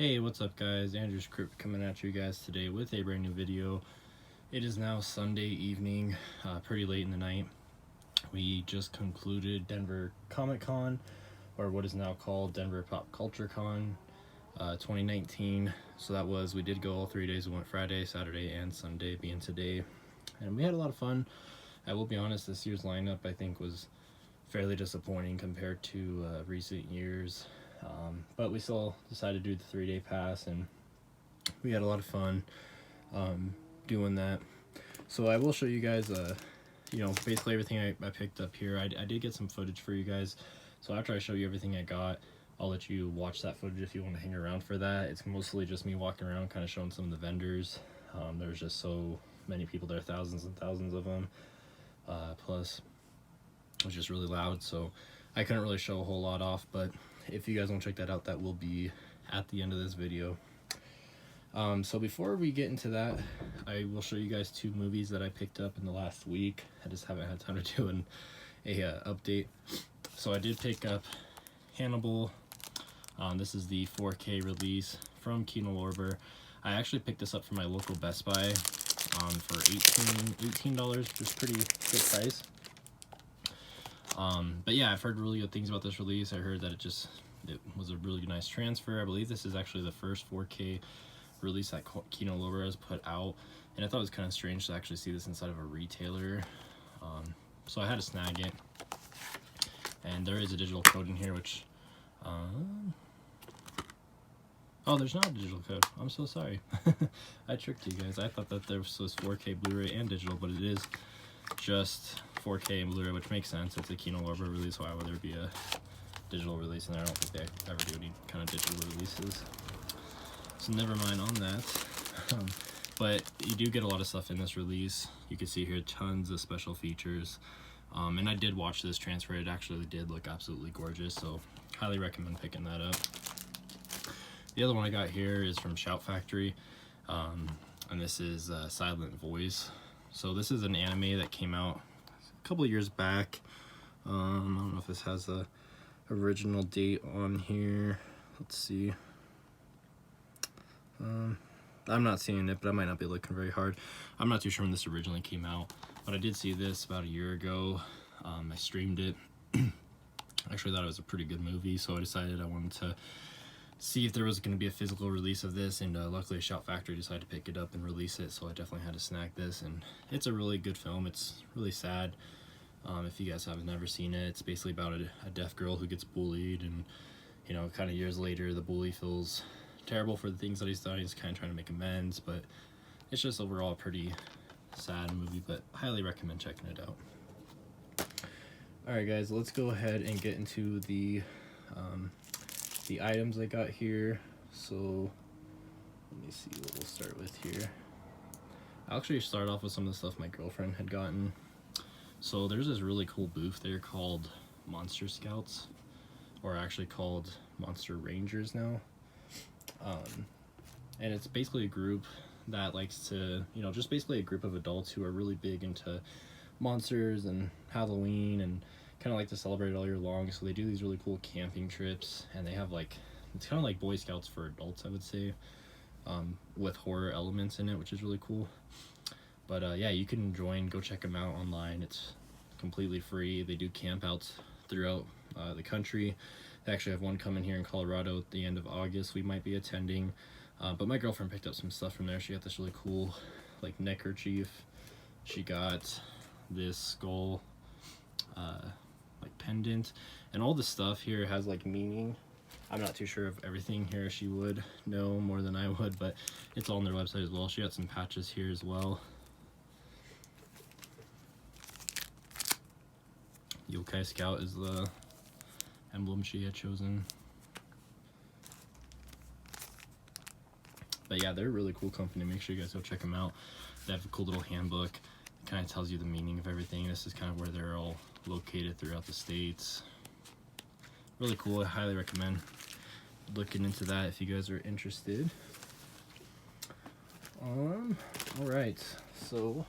Hey, what's up guys? Andrew's Crypt coming at you guys today with a brand new video. It is now Sunday evening, pretty late in the night. We just concluded Denver Comic Con, or what is now called Denver Pop Culture Con 2019. So we did go all 3 days. We went Friday, Saturday, and Sunday, being today. And we had a lot of fun. I will be honest, this year's lineup I think was fairly disappointing compared to recent years. But we still decided to do the 3-day pass, and we had a lot of fun doing that. So I will show you guys, basically everything I picked up here. I did get some footage for you guys. So after I show you everything I got, I'll let you watch that footage if you want to hang around for that. It's mostly just me walking around, kind of showing some of the vendors. There's just so many people there, thousands and thousands of them. Plus, it was just really loud, so I couldn't really show a whole lot off, but if you guys want to check that out, that will be at the end of this video. So before we get into that, I will show you guys 2 movies that I picked up in the last week. I just haven't had time to do an update. So I did pick up Hannibal. This is the 4K release from Kino Lorber. I actually picked this up from my local Best Buy for $18, which is pretty good price. But yeah, I've heard really good things about this release. I heard that it was a really nice transfer. I believe this is actually the first 4K release that Kino Lorber has put out, and I thought it was kind of strange to actually see this inside of a retailer. So I had to snag it, and there is a digital code in here, which oh, there's not a digital code. I'm so sorry. I tricked you guys. I thought that there was 4K Blu-ray and digital, but it is just 4K and Blu-ray, which makes sense. It's a Kino Lorber release. Why would there be a digital release in there? I don't think they ever do any kind of digital releases. So never mind on that. But you do get a lot of stuff in this release. You can see here tons of special features. And I did watch this transfer. It actually did look absolutely gorgeous, so highly recommend picking that up. The other one I got here is from Shout Factory, and this is Silent Voice. So this is an anime that came out a couple of years back. I don't know if this has a original date on here. Let's see. I'm not seeing it, but I might not be looking very hard. I'm not too sure when this originally came out, but I did see this about a year ago. I streamed it. Actually thought it was a pretty good movie, so I decided I wanted to see if there was going to be a physical release of this, and luckily Shout Factory decided to pick it up and release it, so I definitely had to snag this. And it's a really good film. It's really sad. If you guys haven't never seen it, it's basically about a deaf girl who gets bullied, and kind of years later the bully feels terrible for the things that he's done. He's kind of trying to make amends, but it's just overall a pretty sad movie, but highly recommend checking it out. Alright guys, let's go ahead and get into the items I got here. So let me see what we'll start with here. I'll actually start off with some of the stuff my girlfriend had gotten. So there's this really cool booth there called Monster Scouts, or actually called Monster Rangers now. And it's basically a group that likes to, just basically a group of adults who are really big into monsters and Halloween, and kind of like to celebrate all year long. So they do these really cool camping trips, and they have it's kind of like Boy Scouts for adults, I would say, with horror elements in it, which is really cool. But yeah, you can join, go check them out online. It's completely free. They do campouts throughout the country. They actually have one coming here in Colorado at the end of August. We might be attending, but my girlfriend picked up some stuff from there. She got this really cool neckerchief. She got this skull pendant, and all the stuff here has meaning. I'm not too sure of everything here. She would know more than I would, but it's all on their website as well. She got some patches here as well. Yokai Scout is the emblem she had chosen. But yeah, they're a really cool company. Make sure you guys go check them out. They have a cool little handbook. It kind of tells you the meaning of everything. This is kind of where they're all located throughout the states. Really cool. I highly recommend looking into that if you guys are interested. All right, so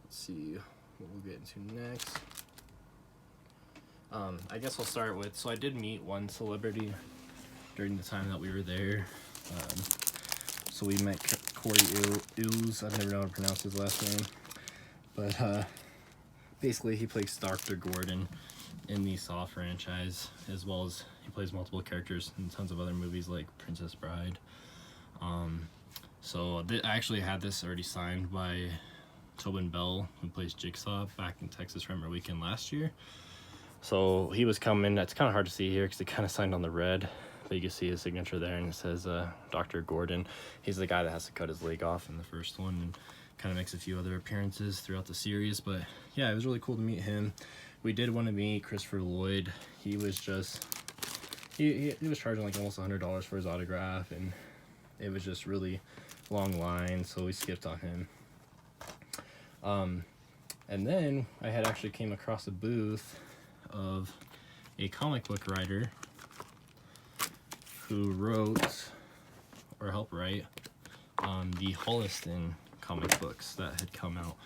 let's see what we'll get into next. I guess I'll start with, so I did meet one celebrity during the time that we were there. So we met Corey Ills. I've never known how to pronounce his last name, but basically he plays Dr. Gordon in the Saw franchise, as well as he plays multiple characters in tons of other movies like Princess Bride. So I actually had this already signed by Tobin Bell, who plays Jigsaw, back in Texas Remember Weekend last year. So he was coming. It's kind of hard to see here because he kind of signed on the red, but you can see his signature there, and it says Dr. Gordon. He's the guy that has to cut his leg off in the first one, and kind of makes a few other appearances throughout the series. But yeah, it was really cool to meet him. We did want to meet Christopher Lloyd. He was just he was charging like almost $100 for his autograph, and it was just really long line, so we skipped on him. And then I had actually came across a booth of a comic book writer who wrote or helped write the Holliston comic books that had come out.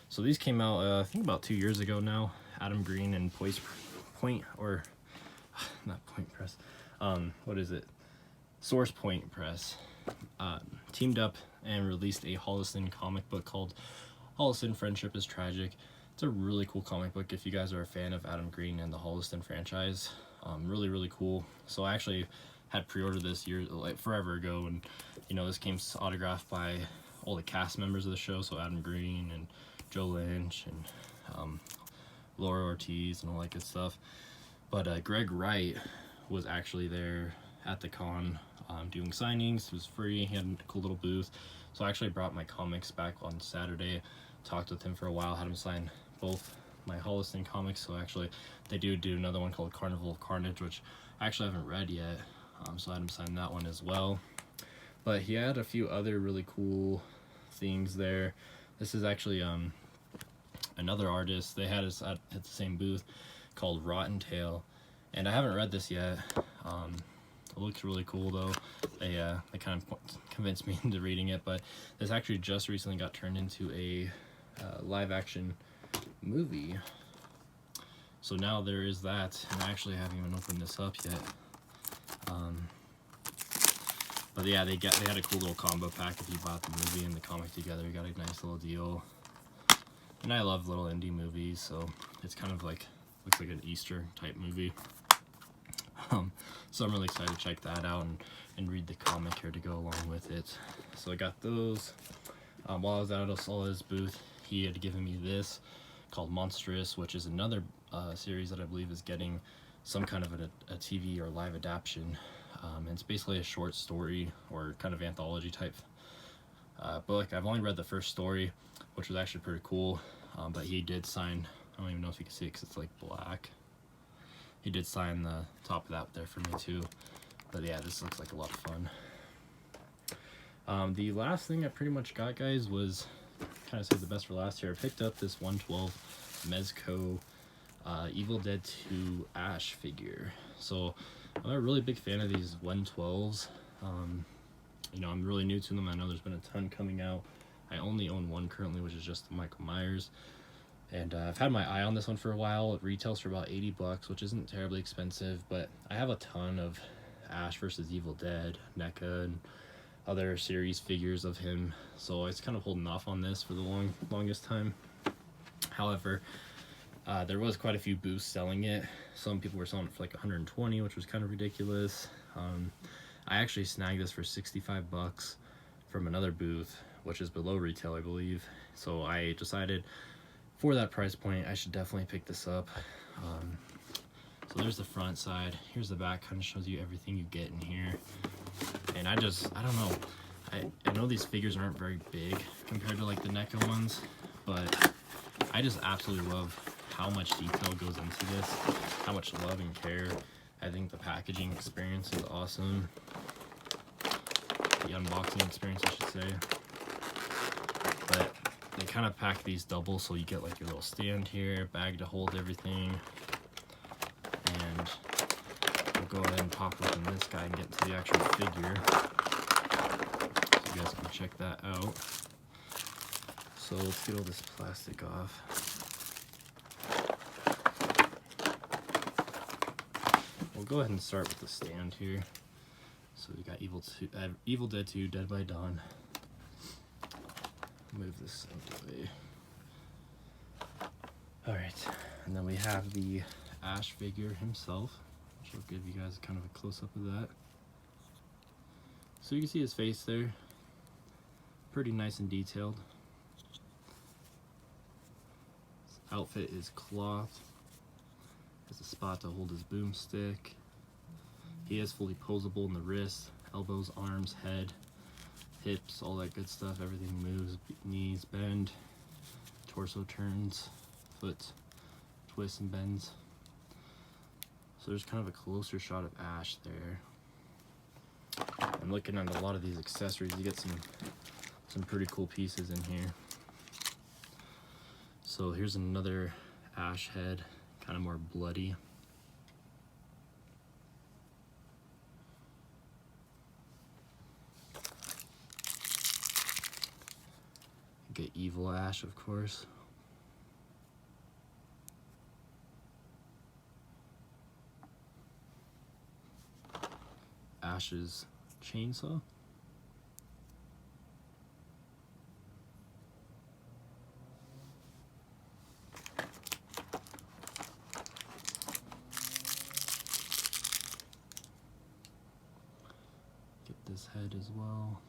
So these came out I think about 2 years ago now. Adam Green and Source Point Press teamed up and released a Holliston comic book called Holliston Friendship is Tragic. It's a really cool comic book if you guys are a fan of Adam Green and the Holliston franchise. Really cool. So I actually had pre-ordered this forever ago, and this came autographed by all the cast members of the show, so Adam Green and Joe Lynch and Laura Ortiz and all that good stuff. But Greg Wright was actually there at the con doing signings. It was free. He had a cool little booth. So I actually brought my comics back on Saturday, talked with him for a while, had him sign both my Holliston comics. So actually they do another one called Carnival of Carnage, which I actually haven't read yet, so I had him sign that one as well. But he had a few other really cool things there. This is actually another artist they had us at the same booth called Rotten Tail, and I haven't read this yet. It looks really cool though. They kind of convinced me into reading it, but this actually just recently got turned into a live action movie. So now there is that, and I actually haven't even opened this up yet. But yeah, they had a cool little combo pack. If you bought the movie and the comic together, you got a nice little deal. And I love little indie movies, so it's kind of like, looks like an Easter type movie. So I'm really excited to check that out and read the comic here to go along with it. So I got those. While I was out of Solid's booth, he had given me this called Monstrous, which is another series that I believe is getting some kind of a TV or live adaptation. And it's basically a short story or kind of anthology type book. I've only read the first story, which was actually pretty cool, but he did sign, I don't even know if you can see it because it's like black. He did sign the top of that there for me too. But yeah, this looks like a lot of fun. The last thing I pretty much got, guys, was kind of saved the best for last year. I picked up this 112 Mezco Evil Dead 2 Ash figure. So I'm a really big fan of these 112s. I'm really new to them. I know there's been a ton coming out. I only own one currently, which is just the Michael Myers. And I've had my eye on this one for a while. It retails for about $80, which isn't terribly expensive, but I have a ton of Ash vs. Evil Dead, NECA, and other series figures of him, so I was kind of holding off on this for the longest time. However, there was quite a few booths selling it. Some people were selling it for like $120, which was kind of ridiculous. I actually snagged this for $65 from another booth, which is below retail, I believe. So I decided for that price point, I should definitely pick this up. So there's the front side. Here's the back, kind of shows you everything you get in here. And I don't know. I know these figures aren't very big compared to like the NECA ones, but I just absolutely love how much detail goes into this, how much love and care. I think the packaging experience is awesome. The unboxing experience, I should say. But they kind of pack these double, so you get like your little stand here, bag to hold everything. And we'll go ahead and pop open this guy and get to the actual figure, so you guys can check that out. So let's get all this plastic off. We'll go ahead and start with the stand here. So we got Evil Dead 2, Dead by Dawn. Move this out of the way. Alright, and then we have the Ash figure himself, which will give you guys kind of a close-up of that. So you can see his face there. Pretty nice and detailed. His outfit is cloth. Has a spot to hold his boomstick. He is fully posable in the wrists, elbows, arms, head, hips, all that good stuff. Everything moves, knees bend, torso turns, foot twists and bends. So there's kind of a closer shot of Ash there. And looking at a lot of these accessories, you get some pretty cool pieces in here. So here's another Ash head, kind of more bloody. Get Evil Ash, of course. Ash's chainsaw. Get this head as well.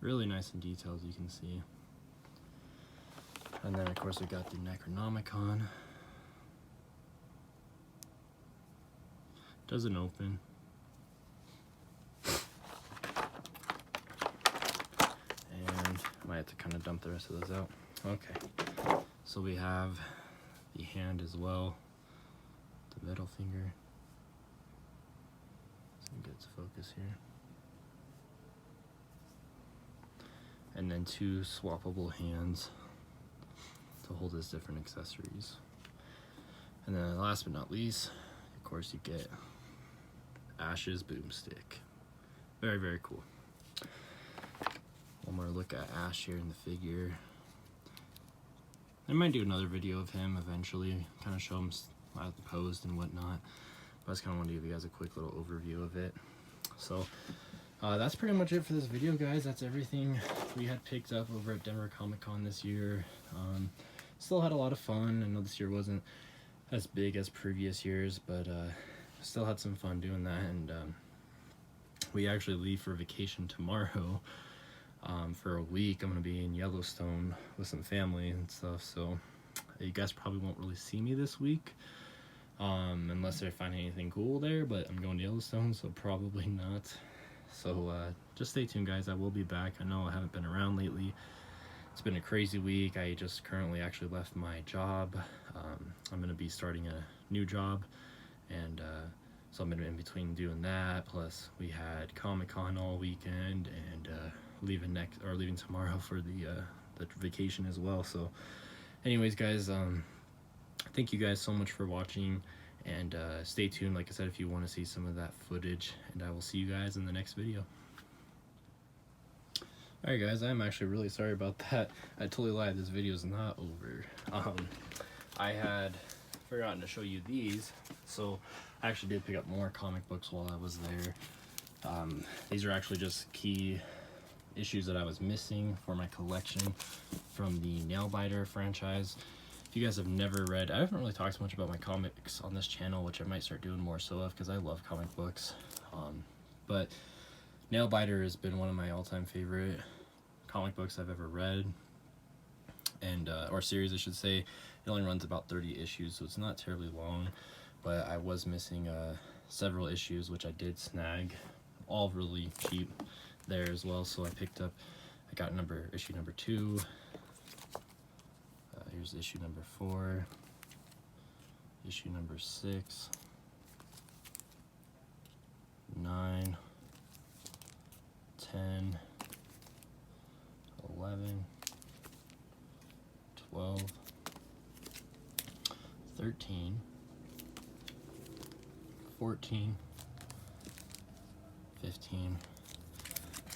Really nice and detailed, as you can see. And then of course we got the Necronomicon. Doesn't open. And I might have to kind of dump the rest of those out. Okay. So we have the hand as well. The middle finger. So we get to focus here. And then two swappable hands to hold his different accessories. And then last but not least, of course, you get Ash's boomstick. Very, very cool. One more look at Ash here in the figure. I might do another video of him eventually, kind of show him out the posed and whatnot. But I just kind of want to give you guys a quick little overview of it. So that's pretty much it for this video, guys. That's everything we had picked up over at Denver Comic Con this year. Still had a lot of fun. I know this year wasn't as big as previous years, but still had some fun doing that. And we actually leave for vacation tomorrow for a week. I'm gonna be in Yellowstone with some family and stuff, so you guys probably won't really see me this week unless I find anything cool there, but I'm going to Yellowstone, so probably not. So just stay tuned, guys. I will be back. I know I haven't been around lately. It's been a crazy week. I just currently actually left my job. I'm going to be starting a new job, and so I've been in between doing that. Plus, we had Comic-Con all weekend, and leaving tomorrow for the vacation as well. So, anyways, guys, thank you guys so much for watching, and stay tuned. Like I said, if you want to see some of that footage, and I will see you guys in the next video. Alright guys, I'm actually really sorry about that. I totally lied, this video is not over. I had forgotten to show you these, so I actually did pick up more comic books while I was there. These are actually just key issues that I was missing for my collection from the Nailbiter franchise. If you guys have never read, I haven't really talked much about my comics on this channel, which I might start doing more so of because I love comic books. But Nailbiter has been one of my all-time favorite comic books I've ever read, and or series I should say. It only runs about 30 issues, so it's not terribly long, but I was missing several issues, which I did snag, all really cheap there as well. So I got issue number 2, here's issue number 4, issue number 6, 9, 10, 11, 12, 13, 14, 15,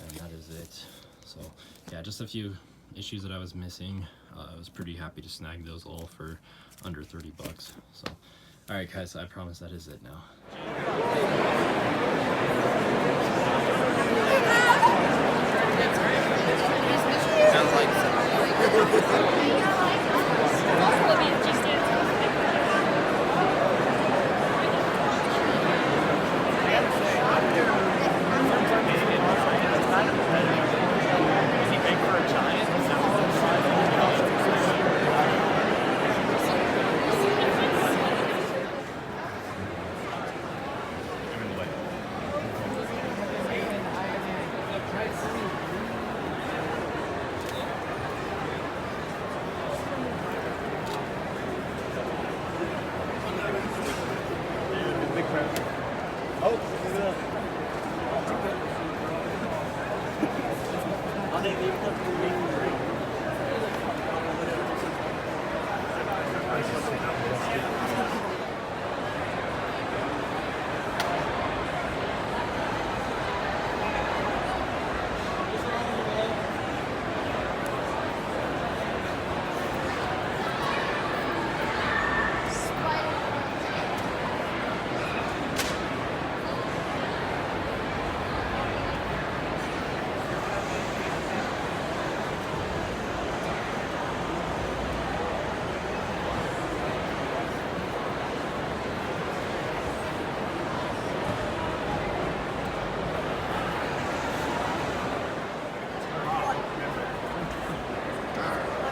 and that is it. So yeah, just a few issues that I was missing. I was pretty happy to snag those all for under 30 bucks. So Alright guys, I promise that is it now. Sounds like Is he big for a giant?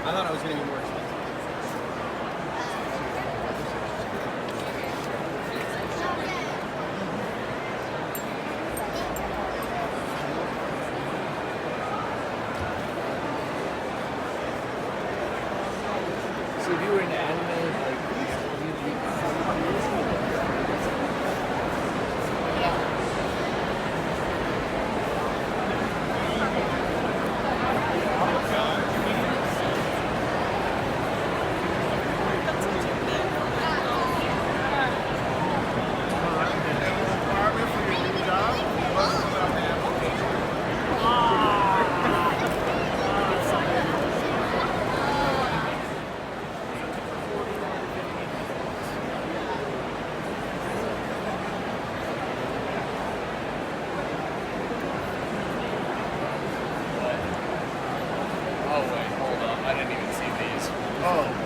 I thought it was going to be more expensive. So if you were into anime, like, oh wait, hold up. I didn't even see these. Oh.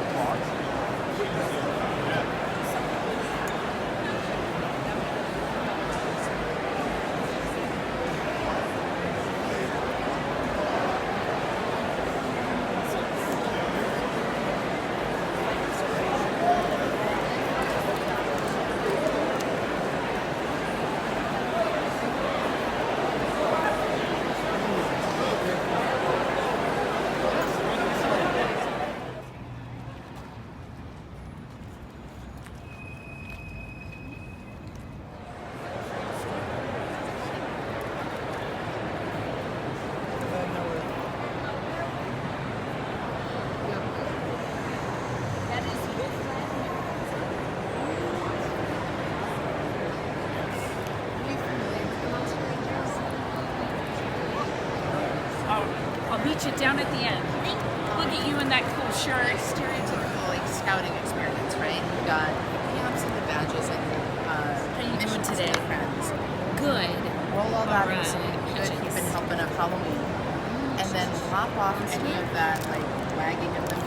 I'll meet you down at the end. Look at you in that cool shirt. Stereotypical like scouting experience, right? You got camps and the badges and How you doing today? Friends. Good. Roll all that Alright. into good. You've been helping at Halloween, and then lop off any of that like wagging of the